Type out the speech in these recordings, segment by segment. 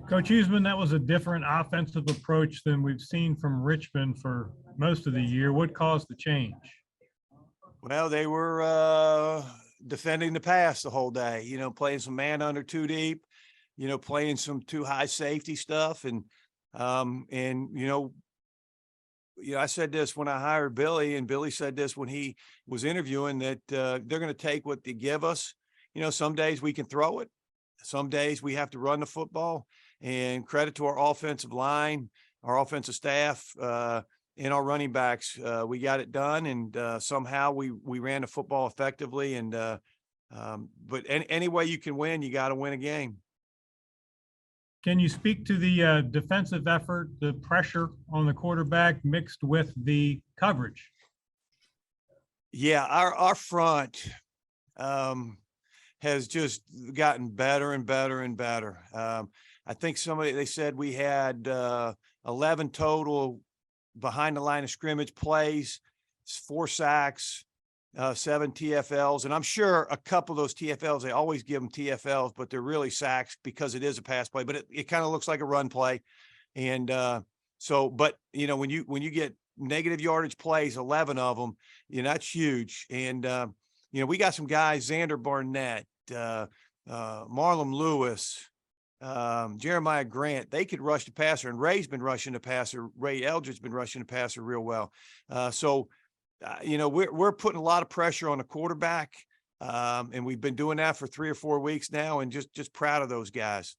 Coach Huseman, that was a different offensive approach than we've seen from Richmond for most of the year. What caused the change? Well, they were defending the pass the whole day, playing some man under two deep, playing some too high safety stuff. I said this when I hired Billy, and Billy said this when he was interviewing, that they're going to take what they give us. Some days we can throw it. Some days we have to run the football, and credit to our offensive line, our offensive staff, and our running backs. We got it done, and somehow we ran the football effectively. But any way you can win, you got to win a game. Can you speak to the defensive effort, the pressure on the quarterback mixed with the coverage? Yeah, our front has just gotten better and better and better. I think they said we had 11 total behind the line of scrimmage plays, 4 sacks, 7 TFLs. And I'm sure a couple of those TFLs, they always give them TFLs, but they're really sacks because it is a pass play, but it kind of looks like a run play. And but when you get negative yardage plays, 11 of them, that's huge. And, we got some guys, Xander Barnett, Marlon Lewis, Jeremiah Grant, they could rush the passer, and Ray's been rushing the passer. Ray Eldridge's been rushing the passer real well. We're putting a lot of pressure on the quarterback, and we've been doing that for 3 or 4 weeks now, and just proud of those guys.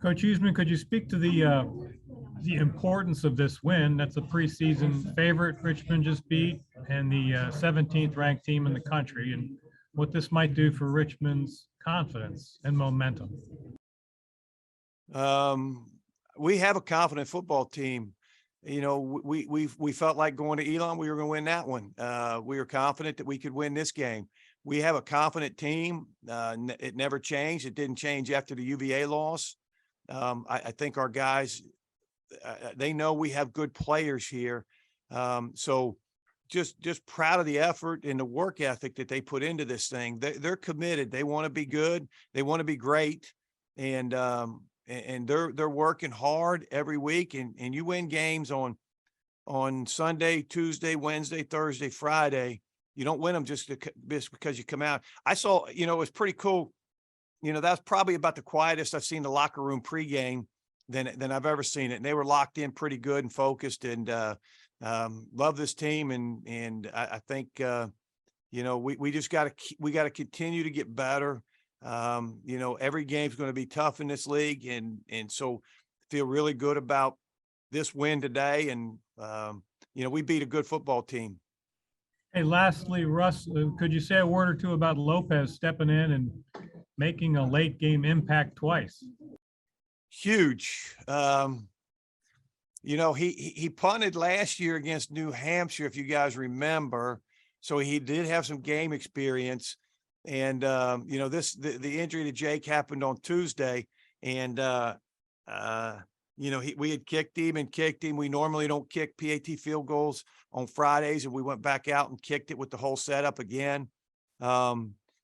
Coach Huseman, could you speak to the importance of this win? That's a preseason favorite Richmond just beat, and the 17th ranked team in the country, and what this might do for Richmond's confidence and momentum. We have a confident football team. We felt like going to Elon, we were going to win that one. We were confident that we could win this game. We have a confident team. It never changed. It didn't change after the UVA loss. I think our guys, they know we have good players here. So just proud of the effort and the work ethic that they put into this thing. They're committed. They want to be good. They want to be great. And they're working hard every week, and you win games on Sunday, Tuesday, Wednesday, Thursday, Friday. You don't win them just because you come out. I saw, it was pretty cool. That's probably about the quietest I've seen the locker room pregame than I've ever seen it. And they were locked in pretty good and focused, and love this team. And I think, we just got to continue to get better. Every game's going to be tough in this league. And so feel really good about this win today. And, we beat a good football team. Hey, lastly, Russ, could you say a word or two about Lopez stepping in and making a late game impact twice? Huge. He punted last year against New Hampshire, if you guys remember. So he did have some game experience. And, the injury to Jake happened on Tuesday. And, we had kicked him. We normally don't kick PAT field goals on Fridays, and we went back out and kicked it with the whole setup again.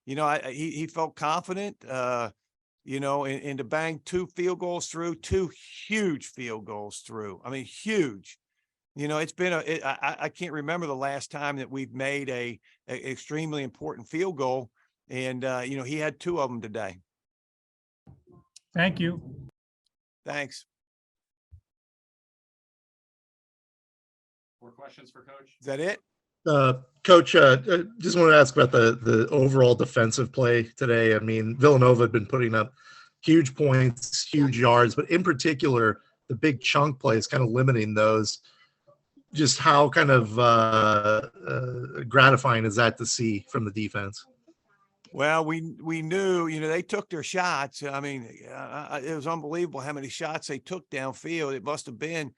He felt confident, and to bang 2 field goals through, 2 huge field goals through. I mean, huge. It's been I can't remember the last time that we've made a extremely important field goal. And, he had 2 of them today. Thank you. Thanks. More questions for Coach? Is that it? Coach, just want to ask about the overall defensive play today. I mean, Villanova had been putting up huge points, huge yards, but in particular, the big chunk plays kind of limiting those. Just how kind of gratifying is that to see from the defense? Well, we knew, they took their shots. I mean, it was unbelievable how many shots they took downfield. It must have been,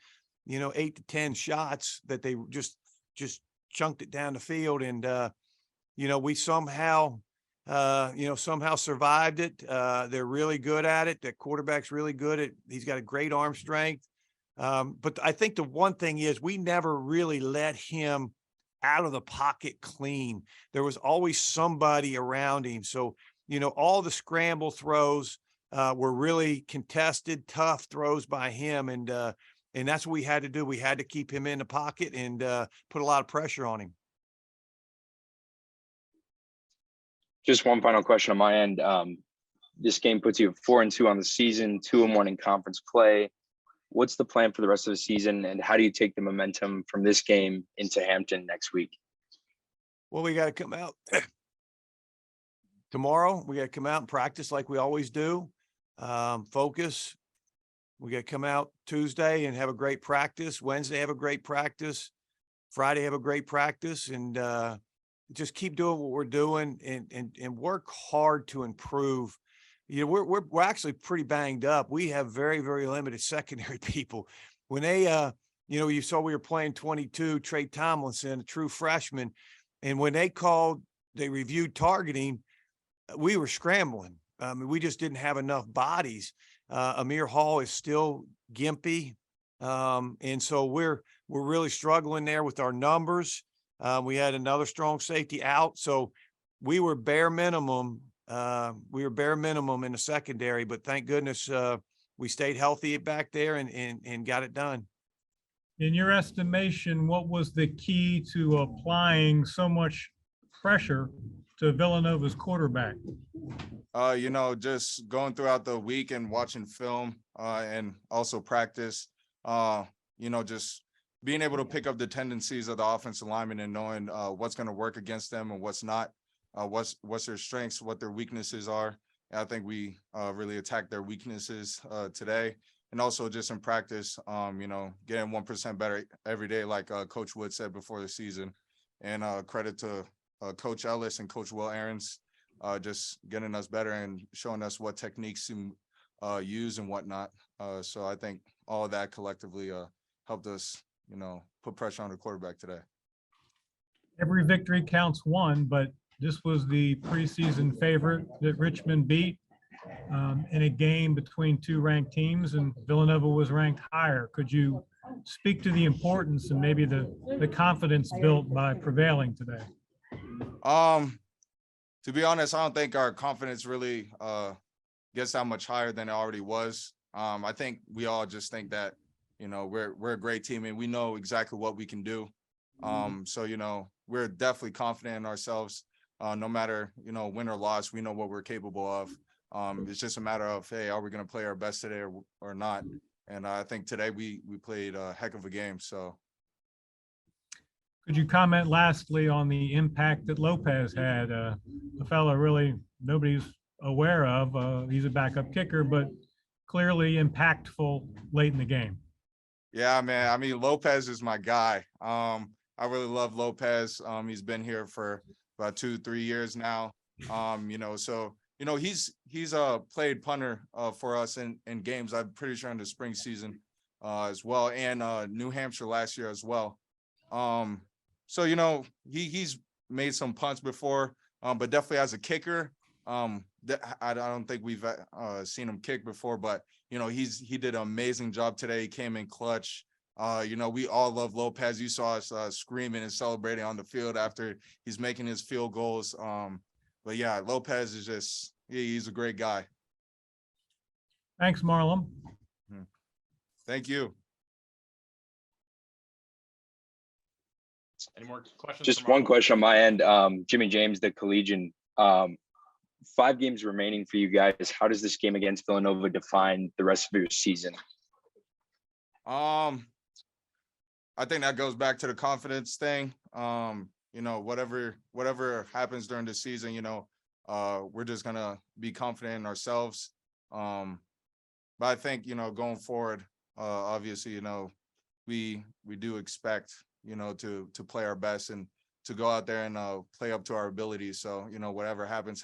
8 to 10 shots that they just chunked it down the field. And, we somehow survived it. They're really good at it. That quarterback's really good at, he's got a great arm strength. But I think the one thing is we never really let him out of the pocket clean. There was always somebody around him. So, all the scramble throws, were really contested, tough throws by him. And that's what we had to do. We had to keep him in the pocket and put a lot of pressure on him. Just one final question on my end. This game puts you at 4-2 on the season, 2-1 in conference play. What's the plan for the rest of the season, and how do you take the momentum from this game into Hampton next week? Well, we got to come out tomorrow. We got to come out and practice like we always do. Focus. We got to come out Tuesday and have a great practice. Wednesday, have a great practice. Friday, have a great practice, and just keep doing what we're doing and work hard to improve. You know, we're actually pretty banged up. We have very, very limited secondary people. When they, you know, you saw we were playing 22, Trey Tomlinson, a true freshman, and when they reviewed targeting, we were scrambling. We just didn't have enough bodies. Amir Hall is still gimpy, and so we're really struggling there with our numbers. We had another strong safety out, so we were bare minimum. We were bare minimum in the secondary, but thank goodness we stayed healthy back there and got it done. In your estimation, what was the key to applying so much pressure to Villanova's quarterback? You know, just going throughout the week and watching film and also practice, you know, just being able to pick up the tendencies of the offensive linemen and knowing what's going to work against them and what's not, what's their strengths, what their weaknesses are. And I think we really attacked their weaknesses today. And also just in practice, you know, getting 1% better every day, like Coach Wood said before the season. And credit to Coach Ellis and Coach Will Aarons, just getting us better and showing us what techniques to use and whatnot. So I think all of that collectively helped us, you know, put pressure on the quarterback today. Every victory counts one, but this was the preseason favorite that Richmond beat in a game between two ranked teams, and Villanova was ranked higher. Could you speak to the importance and maybe the confidence built by prevailing today? To be honest, I don't think our confidence really gets that much higher than it already was. I think we all just think that, you know, we're a great team and we know exactly what we can do. So, you know, we're definitely confident in ourselves. No matter, you know, win or loss, we know what we're capable of. It's just a matter of, hey, are we going to play our best today or not? And I think today we played a heck of a game. So. Could you comment lastly on the impact that Lopez had? A fellow really nobody's aware of. He's a backup kicker, but clearly impactful late in the game. Yeah, man. I mean, Lopez is my guy. I really love Lopez. He's been here for about 2-3 years now. You know, so, you know, he's played punter for us in games. I'm pretty sure in the spring season as well, and New Hampshire last year as well. So, you know, he's made some punts before, but definitely as a kicker, I don't think we've seen him kick before, but, you know, he did an amazing job today. He came in clutch. You know, we all love Lopez. You saw us screaming and celebrating on the field after he's making his field goals. But yeah, Lopez is just, he's a great guy. Thanks, Marlon. Thank you. Any more questions? Just one question on my end. Jimmy James, the collegian, 5 games remaining for you guys. How does this game against Villanova define the rest of your season? I think that goes back to the confidence thing. You know, whatever happens during the season, you know, we're just gonna be confident in ourselves. But I think, you know, going forward, obviously, you know, we do expect, you know, to play our best and to go out there and play up to our abilities. So, you know, whatever happens.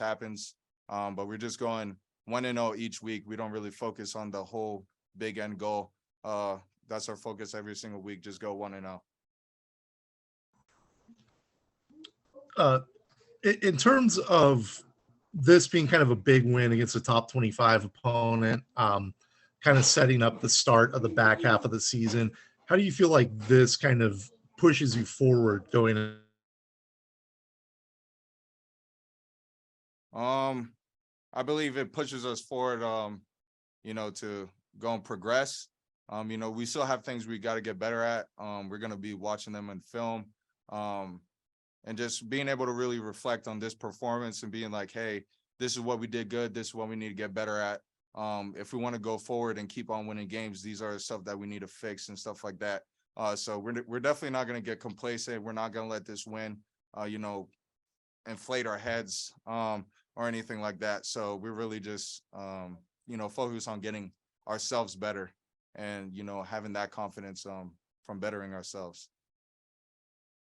But we're just going 1-0 each week. We don't really focus on the whole big end goal. That's our focus every single week. Just go 1-0. In terms of this being kind of a big win against a top 25 opponent, kind of setting up the start of the back half of the season, how do you feel like this kind of pushes you forward going in? I believe it pushes us forward, you know, to go and progress. You know, we still have things we got to get better at. We're going to be watching them in film. And just being able to really reflect on this performance and being like, hey, this is what we did good. This is what we need to get better at. If we want to go forward and keep on winning games, these are stuff that we need to fix and stuff like that. So we're definitely not going to get complacent. We're not going to let this win, you know, inflate our heads or anything like that. So we're really just, you know, focus on getting ourselves better and, you know, having that confidence from bettering ourselves.